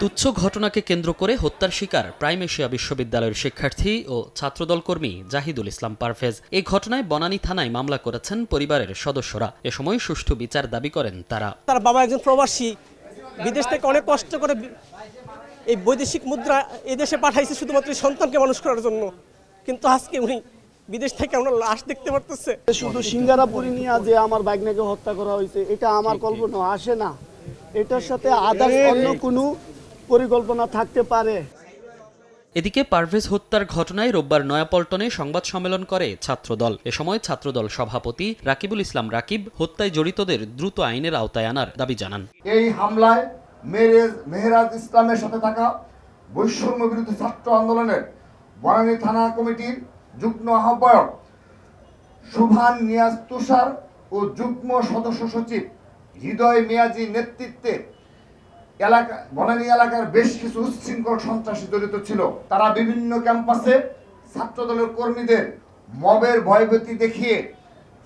তুচ্ছ ঘটনাকে কেন্দ্র করে হত্যার শিকার প্রাইম এশিয়া বিশ্ববিদ্যালয়ের শিক্ষার্থী ও ছাত্রদল কর্মী জাহিদুল ইসলাম পারভেজ। এই ঘটনায় বনানী থানায় মামলা করেছেন পরিবারের সদস্যরা। এ সময় সুষ্ঠু বিচার দাবি করেন তারা। তার বাবা একজন প্রবাসী, বিদেশ থেকে অনেক কষ্ট করে এই বৈদেশিক মুদ্রা এদেশে পাঠাইছে শুধুমাত্র সন্তানকে মানুষ করার জন্য, কিন্তু আজকে উনি বিদেশ থেকে আমরা লাশ দেখতে পারতেছে। শুধু সিঙ্গারাপুরি নিয়ে যে আমার বাইকনাকে হত্যা করা হয়েছে এটা আমার কল্পনা আসে না। এটার সাথে আদার্স অন্য কোনো পরিকল্পনা থাকতে পারে। এদিকে পারভেজ হত্যার ঘটনায় রোববার নয়াপল্টনে সংবাদ সম্মেলন করে ছাত্রদল। এ সময় ছাত্রদল সভাপতি রাকিবুল ইসলাম রাকিব হত্যায় জড়িতদের দ্রুত আইনের আওতায় আনার দাবি জানান। এই হামলায় মেহেরাজ ইসলামের সাথে থাকা বৈষম্য বিরোধী ছাত্র আন্দোলনের বনানী থানা কমিটির যুগ্ম আহ্বায়ক সুভান নিয়াজ তুষার ও যুগ্ম সদস্য সচিব হৃদয় মিয়াজি নেতৃত্বে বনানী এলাকার বেশ কিছু উচ্ছৃঙ্খল সন্ত্রাসী জড়িত ছিল। তারা বিভিন্ন ক্যাম্পাসে ছাত্রদলের কর্মীদের মবের ভয়ভীতি দেখিয়ে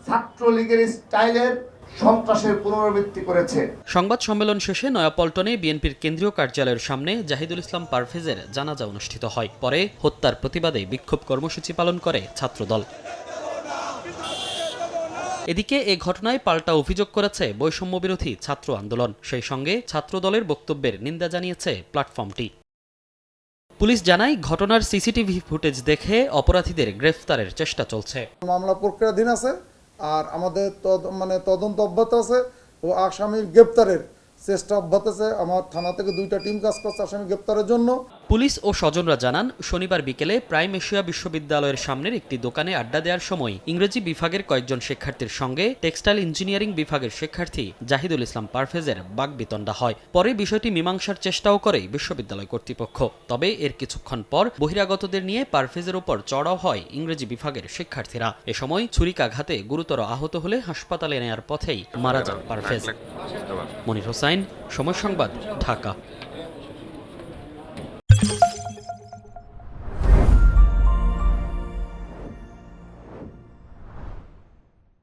ছাত্রলীগের স্টাইলের সন্ত্রাসের পুনরাবৃত্তি করেছে। সংবাদ সম্মেলন শেষে নয়াপল্টনে বিএনপির কেন্দ্রীয় কার্যালয়ের সামনে জাহিদুল ইসলাম পারভেজের জানাজা অনুষ্ঠিত হয়। পরে হত্যার প্রতিবাদে বিক্ষোভ কর্মসূচি পালন করে ছাত্রদল। এদিকে এ ঘটনায় পাল্টা অভিযোগ করেছে বৈষম্য বিরোধী ছাত্র আন্দোলন। সেই সঙ্গে ছাত্রদলের বক্তব্যের নিন্দা জানিয়েছে প্ল্যাটফর্মটি। পুলিশ জানায় ঘটনার সিসিটিভি ফুটেজ দেখে অপরাধীদের গ্রেফতারের চেষ্টা চলছে। মামলা প্রক্রিয়াধীন আছে আর আমাদের তদন্ত অব্যাহত আছে ও আসামির গ্রেপ্তারের চেষ্টা অব্যাহত আছে। আমার থানা থেকে 2টা টিম কাজ করছে আসামি গ্রেপ্তারের জন্য। পুলিশ ও স্বজনরা জানান, শনিবার বিকেলে প্রাইম এশিয়া বিশ্ববিদ্যালয়ের সামনের একটি দোকানে আড্ডা দেওয়ার সময় ইংরেজি বিভাগের কয়েকজন শিক্ষার্থীর সঙ্গে টেক্সটাইল ইঞ্জিনিয়ারিং বিভাগের শিক্ষার্থী জাহিদুল ইসলাম পারভেজের বাকবিতণ্ডা হয়। পরে বিষয়টি মীমাংসার চেষ্টাও করে বিশ্ববিদ্যালয় কর্তৃপক্ষ। তবে এর কিছুক্ষণ পর বহিরাগতদের নিয়ে পারভেজের উপর চড়াও হয় ইংরেজি বিভাগের শিক্ষার্থীরা। এ সময় ছুরিকাঘাতে গুরুতর আহত হলে হাসপাতালে নেয়ার পথেই মারা যান পারভেজ। মনির হোসাইন, সময় সংবাদ, ঢাকা।